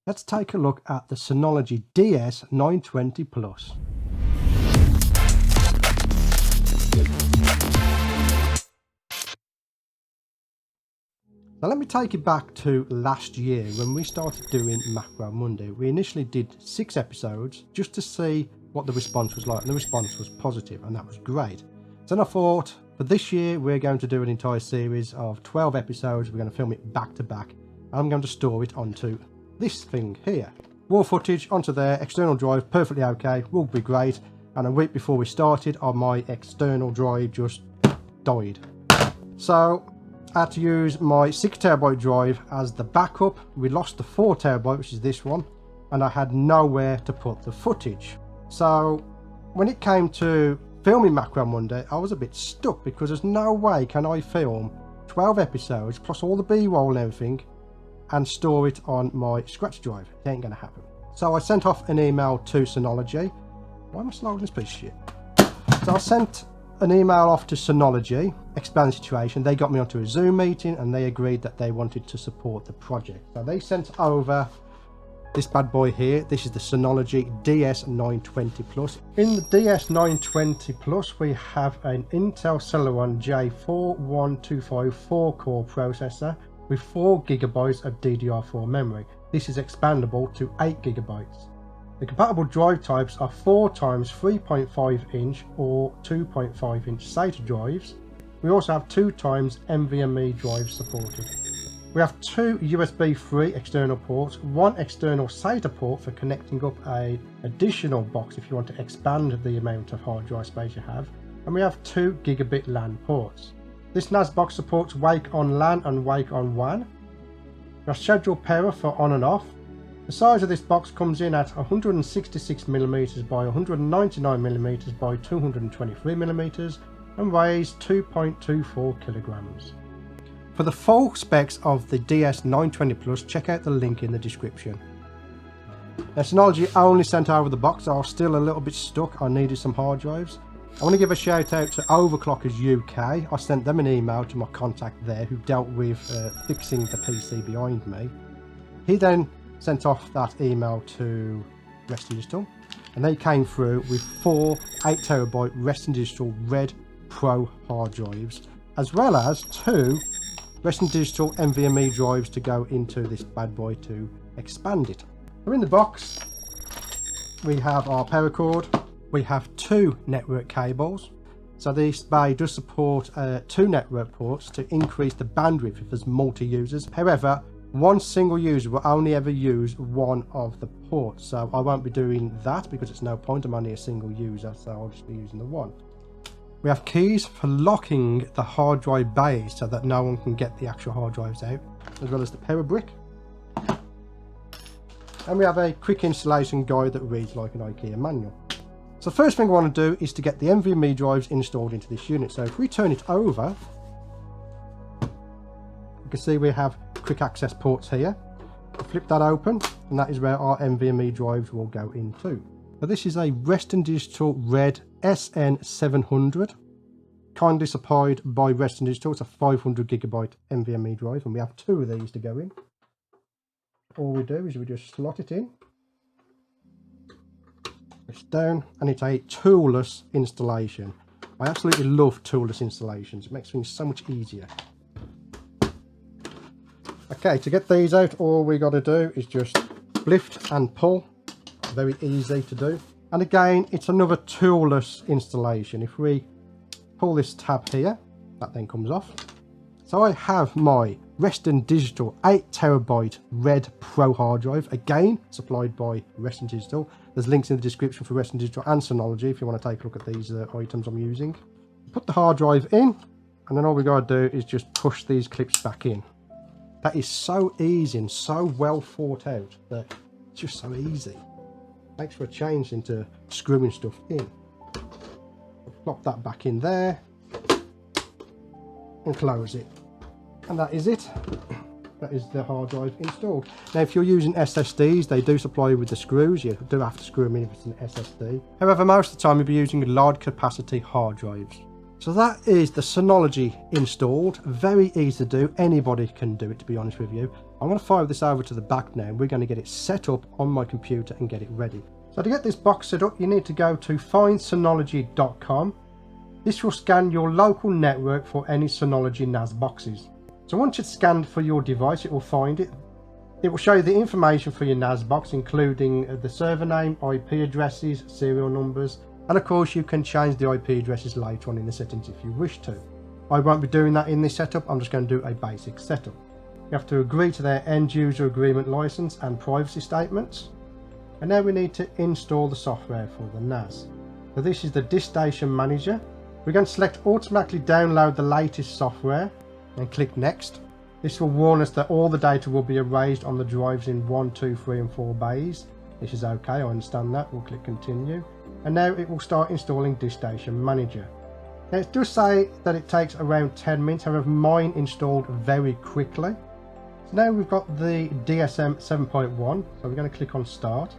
Let's take a look at the Synology DS920 Plus. Now let me take you back to last year when we started doing Macro Monday. We initially did 6 episodes just to see what the response was like, and the response was positive, and that was great. So then I thought, for this year we're going to do an entire series of 12 episodes. We're going to film it back to back, and I'm going to store it onto this thing here. Raw footage onto there, external drive, perfectly okay, will be great. And a week before we started, my external drive just died. So I had to use my 6TB drive as the backup. We lost the 4TB, which is this one, and I had nowhere to put the footage. So when it came to filming Macro Monday, I was a bit stuck because there's no way can I film 12 episodes plus all the B-roll and everything and store it on my scratch drive. It ain't gonna happen. So I sent off an email to Synology. Why am I slow in this piece of shit? So I sent an email off to Synology, explained the situation. They got me onto a Zoom meeting and they agreed that they wanted to support the project. So they sent over this bad boy here. This is the Synology DS920 Plus. In the DS920 Plus, we have an Intel Celeron J4125 4-core processor with 4GB of DDR4 memory. This is expandable to 8GB. The compatible drive types are 4x 3.5 inch or 2.5 inch SATA drives. We also have 2x NVMe drives supported. We have 2 USB 3 external ports, 1 external SATA port for connecting up an additional box if you want to expand the amount of hard drive space you have, and we have 2 gigabit LAN ports. This NAS box supports Wake on LAN and Wake on WAN. We have scheduled power for on and off. The size of this box comes in at 166mm by 199mm by 223mm and weighs 2.24 kilograms. For the full specs of the DS920 Plus, check out the link in the description. Now, Synology only sent over the box, so I was still a little bit stuck. I needed some hard drives. I want to give a shout out to Overclockers UK. I sent them an email to my contact there who dealt with fixing the PC behind me. He then sent off that email to Western Digital, and they came through with 4 8TB Western Digital Red Pro hard drives, as well as 2 Western Digital NVMe drives to go into this bad boy to expand it. So in the box we have our power cord. We have 2 network cables. So this bay does support 2 network ports to increase the bandwidth if there's multi-users. However, one single user will only ever use one of the ports, so I won't be doing that because it's no point. I'm only a single user, so I'll just be using the one. We have keys for locking the hard drive bays so that no one can get the actual hard drives out, as well as the power brick. And we have a quick installation guide that reads like an IKEA manual. So the first thing I want to do is to get the NVMe drives installed into this unit. So if we turn it over, you can see we have quick access ports here. We'll flip that open, and that is where our NVMe drives will go into. Now this is a Western Digital Red SN700, kindly supplied by Western Digital. It's a 500GB NVMe drive, and we have 2 of these to go in. All we do is we just slot it in, push down, and it's a toolless installation. I absolutely love toolless installations. It makes things so much easier. Okay, to get these out, all we got to do is just lift and pull. Very easy to do. And again, it's another toolless installation. If we pull this tab here, that then comes off. So I have my Western Digital 8TB Red Pro hard drive, again supplied by Western Digital. There's links in the description for Western Digital and Synology if you want to take a look at these items I'm using. Put the hard drive in, and then all we got to do is just push these clips back in. That is so easy and so well thought out that it's just so easy. Makes for a change into screwing stuff in. Plop that back in there and close it. And that is it. That is the hard drive installed. Now if you're using SSDs, they do supply you with the screws. You do have to screw them in if it's an SSD. However, most of the time you'll be using large capacity hard drives. So that is the Synology installed. Very easy to do. Anybody can do it, to be honest with you. I'm going to fire this over to the back now. We're going to get it set up on my computer and get it ready. So to get this box set up, you need to go to findsynology.com. This will scan your local network for any Synology NAS boxes. So once it's scanned for your device, it will find it. It will show you the information for your NAS box, including the server name, IP addresses, serial numbers, and of course you can change the IP addresses later on in the settings if you wish to. I won't be doing that in this setup. I'm just going to do a basic setup. You have to agree to their end user agreement license and privacy statements. And now we need to install the software for the NAS. So this is the DiskStation Manager. We're going to select automatically download the latest software and click next. This will warn us that all the data will be erased on the drives in 1, 2, 3 and 4 bays. This is okay, I understand that. We'll click continue. And now it will start installing DiskStation Manager. Now it does say that it takes around 10 minutes, however mine installed very quickly. So now we've got the DSM 7.1, so we're going to click on start.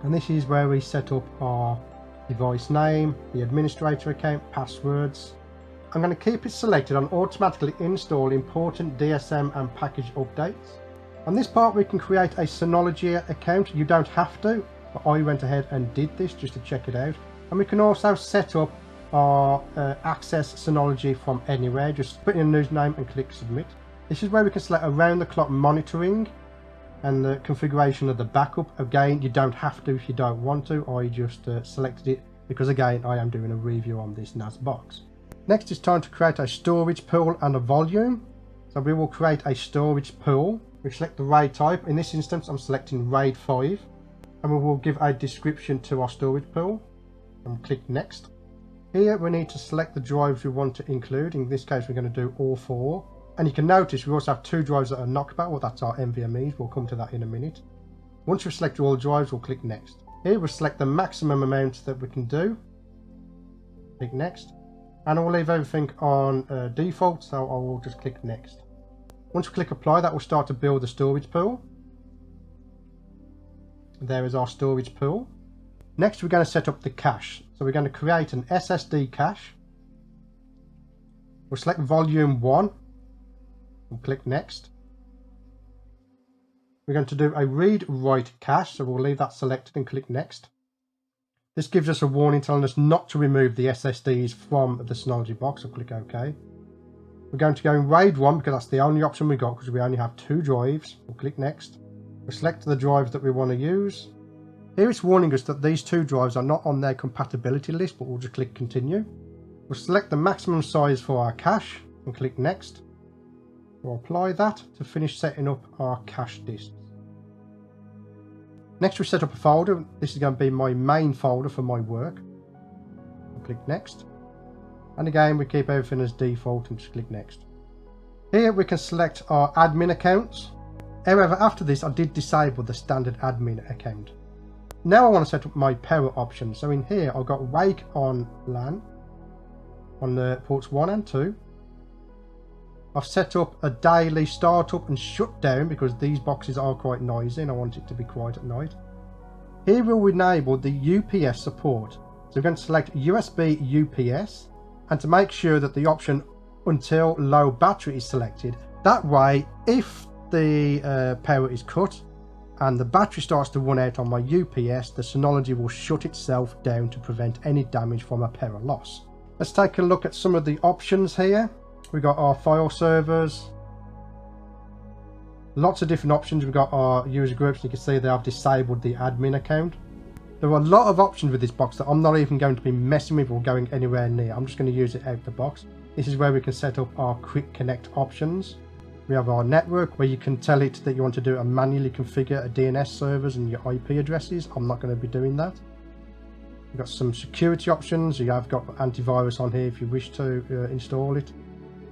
And this is where we set up our device name, the administrator account, passwords. I'm going to keep it selected on automatically install important DSM and package updates. On this part we can create a Synology account. You don't have to, but I went ahead and did this just to check it out. And we can also set up our access Synology from anywhere. Just put in a username and click submit. This is where we can select around the clock monitoring and the configuration of the backup. Again, you don't have to if you don't want to. I just selected it because again I am doing a review on this NAS box. Next, it's time to create a storage pool and a volume. So we will create a storage pool. We select the RAID type. In this instance I'm selecting RAID 5, and we will give a description to our storage pool and click next. Here we need to select the drives we want to include. In this case we're going to do all 4. And you can notice we also have 2 drives that are knockback. Well, that's our NVMe's. We'll come to that in a minute. Once we've selected all the drives, we'll click next. Here we'll select the maximum amount that we can do. Click next. And I will leave everything on default, so I will just click next. Once we click apply, that will start to build the storage pool. There is our storage pool. Next we're going to set up the cache. So we're going to create an SSD cache. We'll select volume 1 and click next. We're going to do a read-write cache, so we'll leave that selected and click next. This gives us a warning telling us not to remove the SSDs from the Synology box, so click OK. We're going to go in RAID 1 because that's the only option we got because we only have 2 drives. We'll click next. We'll select the drives that we want to use. Here it's warning us that these 2 drives are not on their compatibility list, but we'll just click continue. We'll select the maximum size for our cache and click next. We'll apply that to finish setting up our cache disks. Next we set up a folder. This is going to be my main folder for my work. We'll click next. And again we keep everything as default and just click next. Here we can select our admin accounts. However, after this I did disable the standard admin account. Now I want to set up my power options. So in here I've got wake on LAN on the ports 1 and 2. I've set up a daily startup and shutdown because these boxes are quite noisy and I want it to be quiet at night. Here we'll enable the UPS support. So we're going to select USB UPS, and to make sure that the option until low battery is selected. That way, if the power is cut and the battery starts to run out on my UPS, the Synology will shut itself down to prevent any damage from a power loss. Let's take a look at some of the options here. We've got our file servers, lots of different options. We've got our user groups. You can see they have disabled the admin account. There are a lot of options with this box that I'm not even going to be messing with or going anywhere near. I'm just going to use it out of the box. This is where we can set up our quick connect options. We have our network where you can tell it that you want to do and manually configure a DNS servers and your IP addresses. I'm not going to be doing that. We've got some security options. You have got antivirus on here if you wish to install it,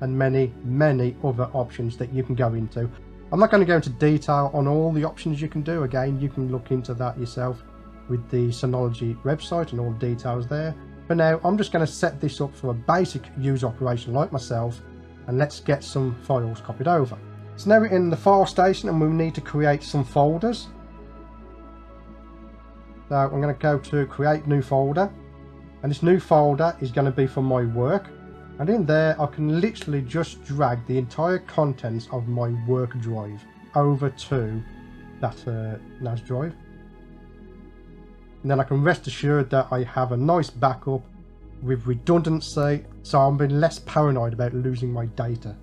and many other options that you can go into. I'm not going to go into detail on all the options you can do. Again, you can look into that yourself with the Synology website and all the details there. For now, I'm just going to set this up for a basic user operation like myself, and let's get some files copied over. So now we're in the file station and we need to create some folders. So I'm going to go to create new folder, and this new folder is going to be for my work. And in there I can literally just drag the entire contents of my work drive over to that NAS drive. And then I can rest assured that I have a nice backup with redundancy, so I'm being less paranoid about losing my data.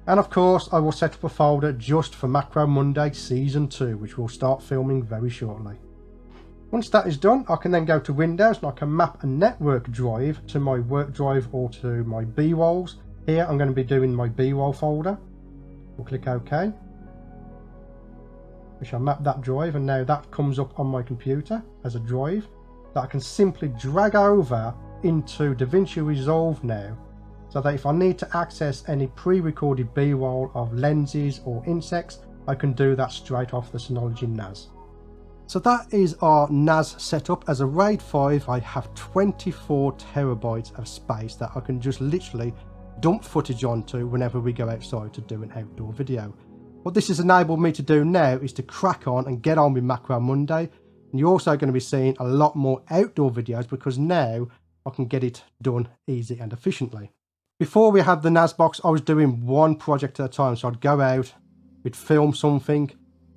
And of course I will set up a folder just for Macro Monday Season 2, which we'll start filming very shortly. Once that is done, I can then go to Windows and I can map a network drive to my work drive or to my B-rolls. Here I'm going to be doing my B-roll folder. We'll click OK. We shall map that drive, and now that comes up on my computer as a drive that I can simply drag over into DaVinci Resolve now, so that if I need to access any pre-recorded B-roll of lenses or insects, I can do that straight off the Synology NAS. So that is our NAS setup. As a RAID 5, I have 24 terabytes of space that I can just literally dump footage onto whenever we go outside to do an outdoor video. What this has enabled me to do now is to crack on and get on with Macro Monday. And you're also going to be seeing a lot more outdoor videos because now I can get it done easy and efficiently. Before we had the NAS box, I was doing one project at a time. So I'd go out, we'd film something,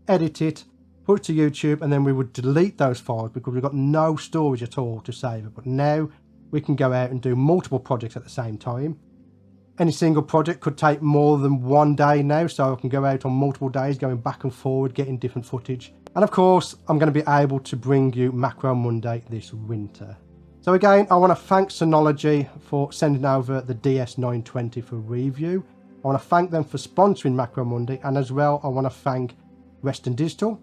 edit it, put it to YouTube, and then we would delete those files because we've got no storage at all to save it. But now we can go out and do multiple projects at the same time. Any single project could take more than one day now, so I can go out on multiple days going back and forward, getting different footage. And of course, I'm going to be able to bring you Macro Monday this winter. So again, I want to thank Synology for sending over the DS920 for review. I want to thank them for sponsoring Macro Monday, and as well I want to thank Western Digital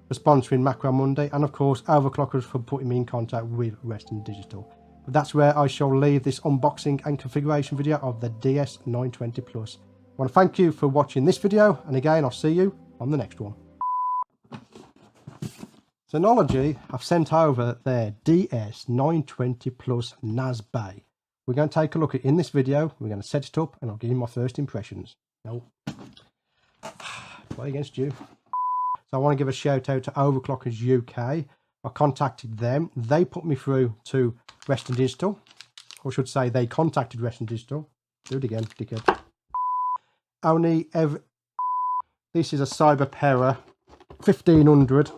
for sponsoring Macro Monday, and of course Overclockers for putting me in contact with Western Digital. But that's where I shall leave this unboxing and configuration video of the DS920 Plus. I want to thank you for watching this video, and again I'll see you on the next one. Synology have sent over their DS920 Plus NAS Bay. We're going to take a look at it in this video. We're going to set it up and I'll give you my first impressions. No, play against you. So I want to give a shout out to Overclockers UK. I contacted them. They put me through to Western Digital. Or I should say they contacted Western Digital. Do it again, dickhead. This is a Cyberpera 1500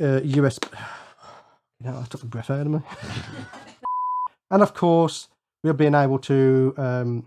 US. You know, I took the breath out of me. And of course, we'll be able to